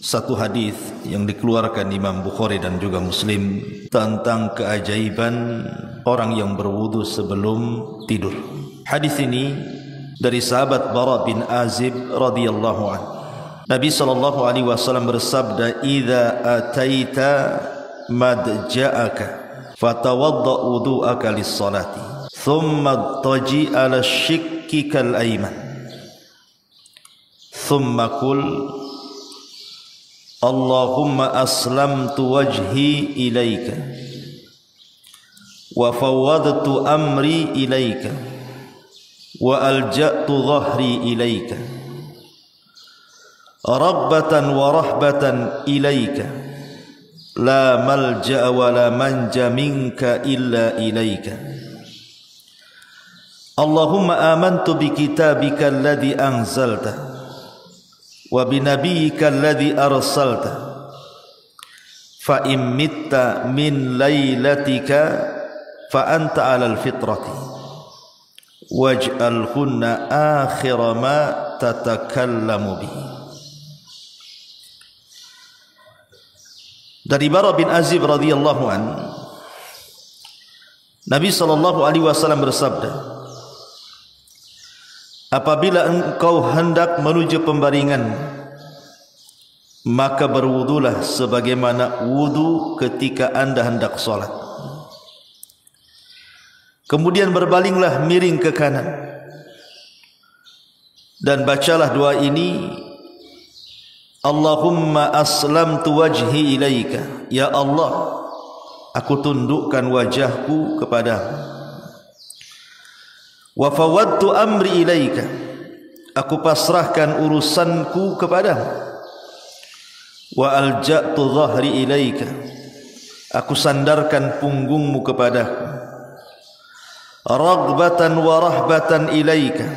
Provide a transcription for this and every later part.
satu hadis yang dikeluarkan Imam Bukhari dan juga Muslim tentang keajaiban orang yang berwudu sebelum tidur. Hadis ini dari sahabat Bara bin Azib radhiyallahu anhu. Nabi sallallahu alaihi wasallam bersabda, "Idza ataita madja'aka fatawadda wudu'aka lis-salati, thumma taji 'ala shikkikal ayman, thumma qul Allahumma aslamtu wajhi ilaika wa fawwadtu amri ilaika wa alja'tu dhahri ilaika rabbatan wa rahbatan ilaika la malja'a wa la manja minka illa ilaika Allahumma amantu bi kitabika alladhi anzalta wa binabiyyika alladhi arsalta fa in mitta min lailatika fa anta 'alal fitrati waj'alhunna akhira ma tatakallamu bihi." Dari Bara bin Azib radhiyallahu an, Nabi sallallahu alaihi wasallam bersabda, "Apabila engkau hendak menuju pembaringan, maka berwudulah sebagaimana wudu ketika anda hendak salat. Kemudian berbalinglah miring ke kanan dan bacalah doa ini, Allahumma aslamtu wajhi ilaika, ya Allah, aku tundukkan wajahku kepadamu. Wa fawwadtu amri ilaika, aku pasrahkan urusanku kepadamu. Wa alja'tu dhahri ilaika, aku sandarkan punggungmu kepadaku. Raghbatan wa rahbatan ilaika,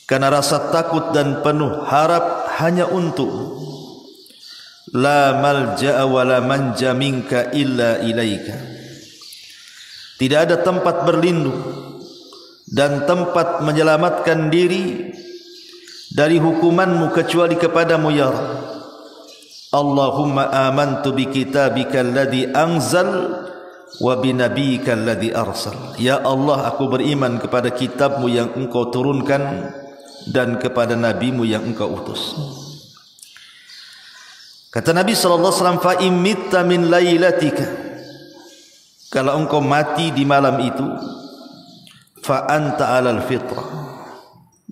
karena rasa takut dan penuh harap hanya untukmu. La malja'a wa la manja minka illa ilaika, tidak ada tempat berlindung dan tempat menyelamatkan diri dari hukumanmu kecuali kepadamu ya Rabb. Allahumma amantu bi kitabika alladhi anzal wa bi nabiyyika alladhi arsal. Ya Allah, aku beriman kepada kitabmu yang engkau turunkan dan kepada nabimu yang engkau utus. Kata Nabi sallallahu alaihi wasallam, fa imitta min lailatika, kalau engkau mati di malam itu, fa anta 'alal fitrah,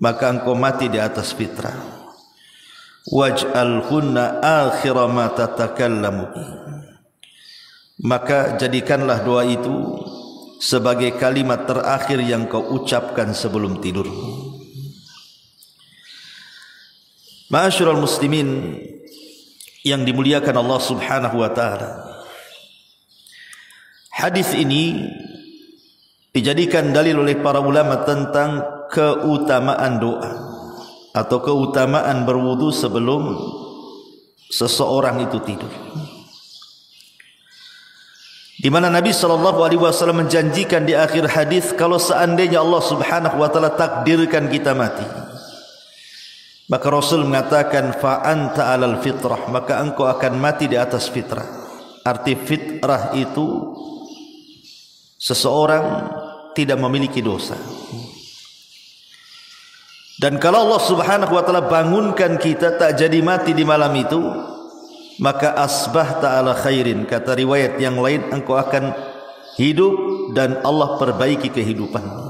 maka engkau mati di atas fitrah. Waj'alhunna akhira ma tatakallamu, maka jadikanlah doa itu sebagai kalimat terakhir yang kau ucapkan sebelum tidur. Ma'asyiral muslimin yang dimuliakan Allah Subhanahu wa taala, hadis ini dijadikan dalil oleh para ulama tentang keutamaan doa atau keutamaan berwudu sebelum seseorang itu tidur, di mana Nabi sallallahu alaihi wasallam menjanjikan di akhir hadis, kalau seandainya Allah Subhanahu wa taala takdirkan kita mati, maka Rasul mengatakan fa anta 'alal fitrah, maka engkau akan mati di atas fitrah. Arti fitrah itu seseorang tidak memiliki dosa. Dan kalau Allah Subhanahu wa taala bangunkan kita tak jadi mati di malam itu, maka asbahta 'ala khairin, kata riwayat yang lain, engkau akan hidup dan Allah perbaiki kehidupanmu.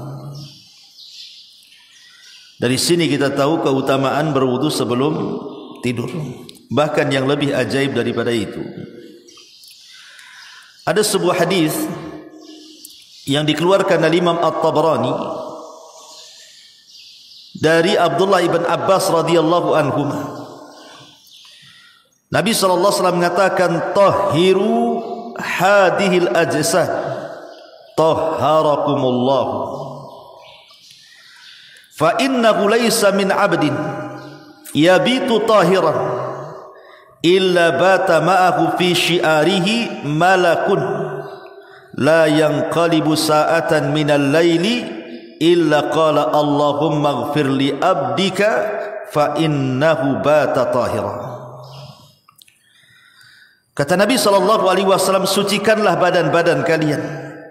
Dari sini kita tahu keutamaan berwudu sebelum tidur. Bahkan yang lebih ajaib daripada itu, ada sebuah hadis yang dikeluarkan oleh Imam At-Tabrani dari Abdullah ibn Abbas radhiyallahu anhuma. Nabi sallallahu alaihi wasallam mengatakan, "Tahhiru hadhil ajsad, tahharakumullah. Fa innahu laysa min 'abdin yabitu tahiran illa bata ma'ahu fi syi'arihi malakun la yanqalibu sa'atan minal laili illa qala Allahumma ighfir li abdika fa innahu bata tahira." Kata Nabi SAW, sucikanlah badan-badan kalian,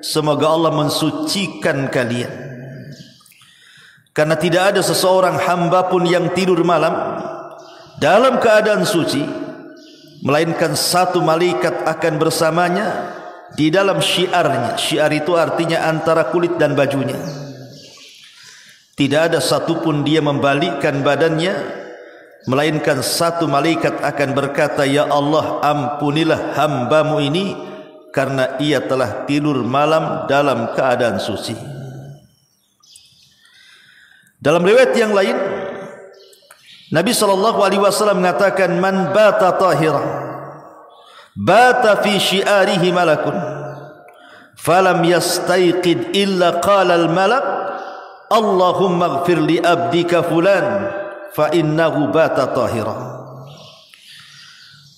semoga Allah mensucikan kalian. Karena tidak ada seseorang hamba pun yang tidur malam dalam keadaan suci, melainkan satu malaikat akan bersamanya di dalam syiarnya. Syiar itu artinya antara kulit dan bajunya. Tidak ada satupun dia membalikkan badannya, melainkan satu malaikat akan berkata, ya Allah, ampunilah hambamu ini karena ia telah tidur malam dalam keadaan suci. Dalam riwayat yang lain, Nabi SAW mengatakan, man bata tahira bata fi syiarihi malakun falam yastayqid illa qala al-malak Allahumma ighfir li abdika fulan fa innahu bata tahira.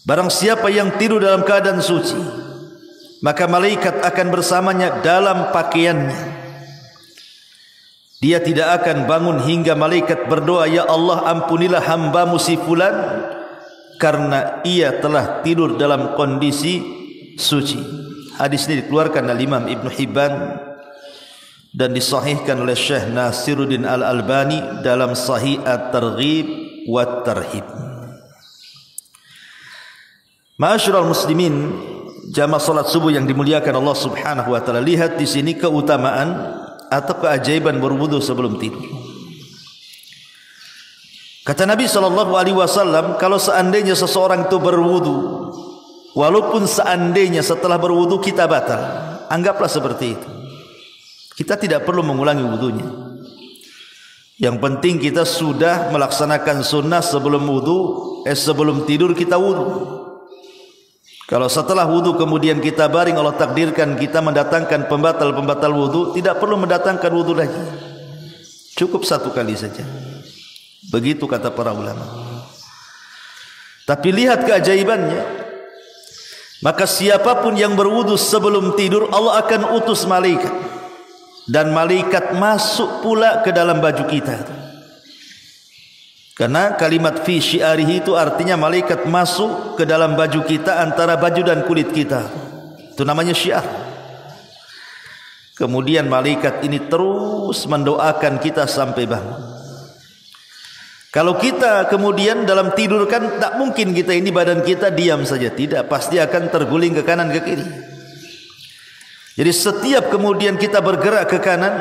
Barang siapa yang tidur dalam keadaan suci, maka malaikat akan bersamanya dalam pakaiannya. Dia tidak akan bangun hingga malaikat berdoa, ya Allah, ampunilah hambamu si fulan karena ia telah tidur dalam kondisi suci. Hadis ini dikeluarkan oleh Imam Ibn Hibban dan disahihkan oleh Syekh Nasiruddin Al-Albani dalam Sahih At-Targhib wa Tarhib. Ma'asyiral muslimin, jamaah salat subuh yang dimuliakan Allah Subhanahu wa taala, lihat di sini keutamaan atau keajaiban berwudu sebelum tidur. Kata Nabi SAW, kalau seandainya seseorang itu berwudu, walaupun seandainya setelah berwudu kita batal, anggaplah seperti itu. Kita tidak perlu mengulangi wudunya. Yang penting kita sudah melaksanakan sunnah sebelum wudu, sebelum tidur kita wudu. Kalau setelah wudu kemudian kita baring, Allah takdirkan kita mendatangkan pembatal-pembatal wudu, tidak perlu mendatangkan wudu lagi. Cukup satu kali saja. Begitu kata para ulama. Tapi lihat keajaibannya. Maka siapapun yang berwudu sebelum tidur, Allah akan utus malaikat. Dan malaikat masuk pula ke dalam baju kita. Karena kalimat fi syiarihi itu artinya malaikat masuk ke dalam baju kita, antara baju dan kulit kita. Itu namanya syiar. Kemudian malaikat ini terus mendoakan kita sampai bangun. Kalau kita kemudian dalam tidur, kan tak mungkin kita ini badan kita diam saja. Tidak, pasti akan terguling ke kanan ke kiri. Jadi setiap kemudian kita bergerak ke kanan,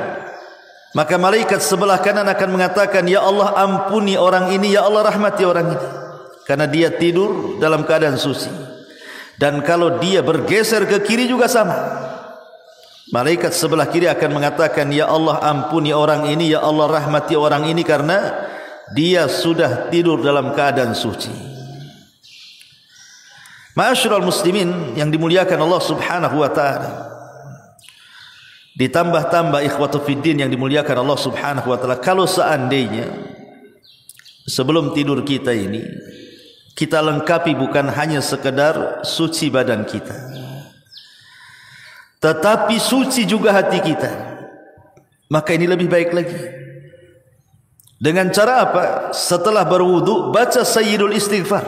maka malaikat sebelah kanan akan mengatakan, ya Allah, ampuni orang ini, ya Allah, rahmati orang ini, karena dia tidur dalam keadaan suci. Dan kalau dia bergeser ke kiri juga sama, malaikat sebelah kiri akan mengatakan, ya Allah, ampuni orang ini, ya Allah, rahmati orang ini, karena dia sudah tidur dalam keadaan suci. Ma'asyiral muslimin yang dimuliakan Allah Subhanahu wa taala, ditambah-tambah ikhwatu fiddin yang dimuliakan Allah Subhanahu wa taala, kalau seandainya sebelum tidur kita ini kita lengkapi bukan hanya sekedar suci badan kita, tetapi suci juga hati kita, maka ini lebih baik lagi. Dengan cara apa? Setelah berwudu baca sayyidul istighfar.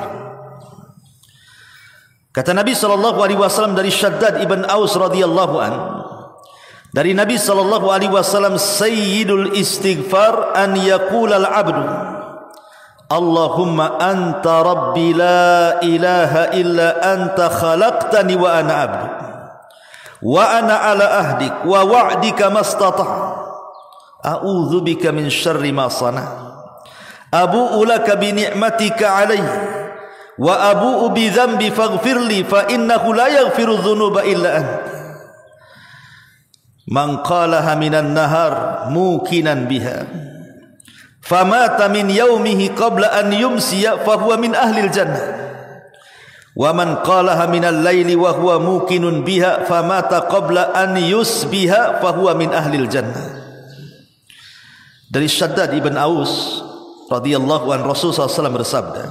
Kata Nabi SAW dari Shaddad ibn Aus radhiyallahu anhu, dari Nabi SAW, sayyidul istighfar an yaqula al-abdu Allahumma anta rabbi la ilaha illa anta khalaqtani wa ana abdu wa ana ala ahdik wa wa'dika mastata' a'udzu bika min syarri ma sana' abu'u laka bi ni'matika alayya wa abu'u bi dhanbi faghfirli fa innahu la yaghfiru dhunuba illa anta. Man qalaha minan nahar mukinan biha famata min yaumihi qabla an yumsiya fahuwa min ahlil jannah wa man qalaha minal laili wa huwa mukinun biha famata qabla an yusbiha fahuwa min ahlil jannah. Dari Shaddad ibn Aus radhiyallahu an, Rasulullah SAW bersabda,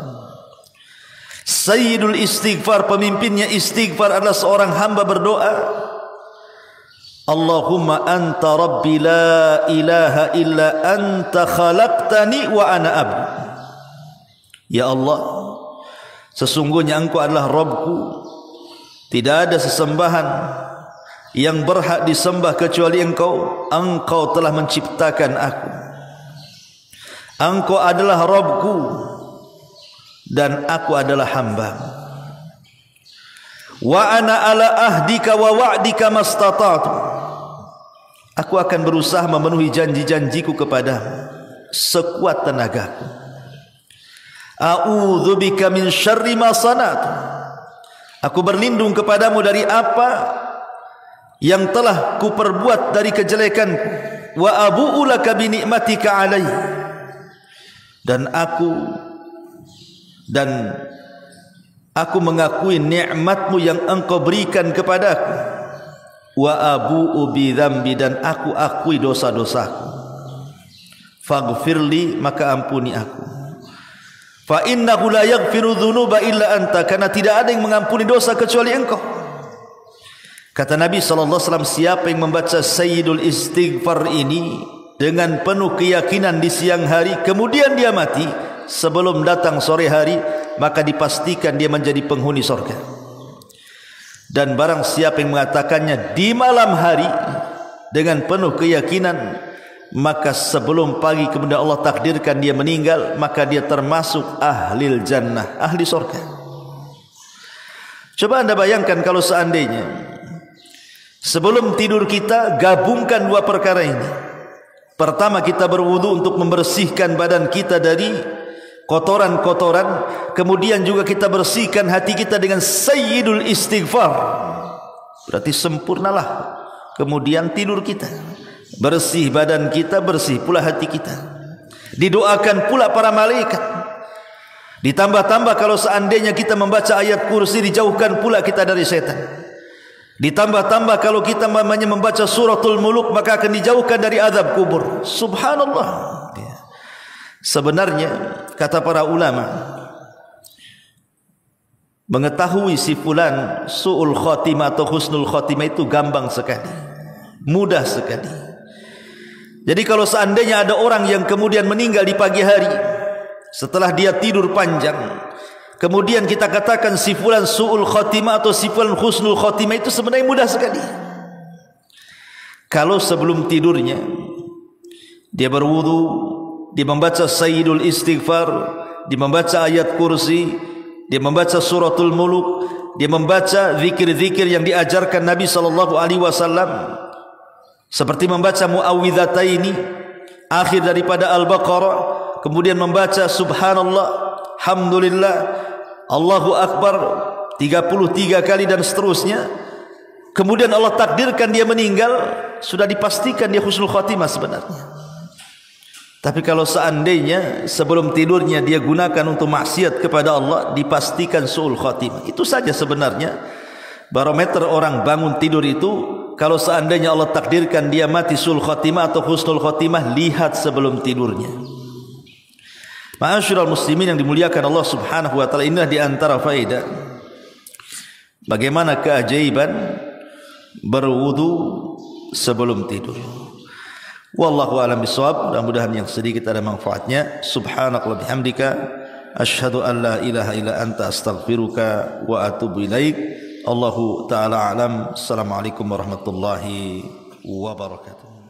sayyidul istighfar, pemimpinnya istighfar adalah seorang hamba berdoa, Allahumma anta rabbi la ilaha illa anta khalaqtani wa ana abdu. Ya Allah, sesungguhnya engkau adalah Rabbku Tidak ada sesembahan yang berhak disembah kecuali Engkau. Engkau telah menciptakan aku. Engkau adalah Rabbku dan aku adalah hamba. Wa ana ala ahdika wa wa'dika mastata'tu. Aku akan berusaha memenuhi janji-janjiku kepadamu sekuat tenagaku. A'udzubika min syarri ma sana'tu. Aku berlindung kepadamu dari apa yang telah kuperbuat dari kejelekanku. Wa abu'u laka bi ni'matika alayya. Dan aku mengakui nikmatmu yang engkau berikan kepadaku. Wa abu'u bi dzambi, dan aku akui dosa-dosaku. Faghfirli, maka ampuni aku. Fa innahu la yaghfiru dzunuba illa anta, karena tidak ada yang mengampuni dosa kecuali Engkau. Kata Nabi SAW, siapa yang membaca Sayyidul Istighfar ini dengan penuh keyakinan di siang hari, kemudian dia mati sebelum datang sore hari, maka dipastikan dia menjadi penghuni surga. Dan barang siapa yang mengatakannya di malam hari dengan penuh keyakinan, maka sebelum pagi kemudian Allah takdirkan dia meninggal, maka dia termasuk ahlil jannah, ahli surga. Coba anda bayangkan kalau seandainya sebelum tidur kita gabungkan dua perkara ini. Pertama, kita berwudu untuk membersihkan badan kita dari kotoran-kotoran. Kemudian juga kita bersihkan hati kita dengan Sayyidul Istighfar. Berarti sempurnalah kemudian tidur kita. Bersih badan kita, bersih pula hati kita. Didoakan pula para malaikat. Ditambah-tambah kalau seandainya kita membaca ayat kursi, dijauhkan pula kita dari setan. Ditambah-tambah kalau kita membaca suratul muluk, maka akan dijauhkan dari azab kubur. Subhanallah. Sebenarnya kata para ulama, mengetahui si fulan su'ul khotimah atau husnul khotimah itu gampang sekali, mudah sekali. Jadi kalau seandainya ada orang yang kemudian meninggal di pagi hari setelah dia tidur panjang, kemudian kita katakan si fulan su'ul khotimah atau si fulan husnul khotimah, itu sebenarnya mudah sekali. Kalau sebelum tidurnya dia berwudu, dia membaca Sayyidul Istighfar, dia membaca ayat kursi, dia membaca suratul muluk, dia membaca zikir-zikir yang diajarkan Nabi SAW, seperti membaca muawwidhataini akhir daripada Al-Baqarah, kemudian membaca subhanallah, alhamdulillah, Allahu Akbar 33 kali dan seterusnya. Kemudian Allah takdirkan dia meninggal, sudah dipastikan dia husnul khatimah sebenarnya. Tapi kalau seandainya sebelum tidurnya dia gunakan untuk maksiat kepada Allah, dipastikan su'ul khatimah. Itu saja sebenarnya barometer orang bangun tidur itu. Kalau seandainya Allah takdirkan dia mati su'ul khatimah atau husnul khatimah, lihat sebelum tidurnya. Ma'asyiral muslimin yang dimuliakan Allah Subhanahu wa taala, inilah di antara faedah bagaimana keajaiban berwudu sebelum tidur. Wallahu a'lam bishawab. Mudah-mudahan yang sedikit ada manfaatnya. Subhanakallah bihamdika, asyhadu an la ilaha illa anta, astaghfiruka wa atubu ilaik. Allahu ta'ala a'lam. Assalamualaikum warahmatullahi wabarakatuh.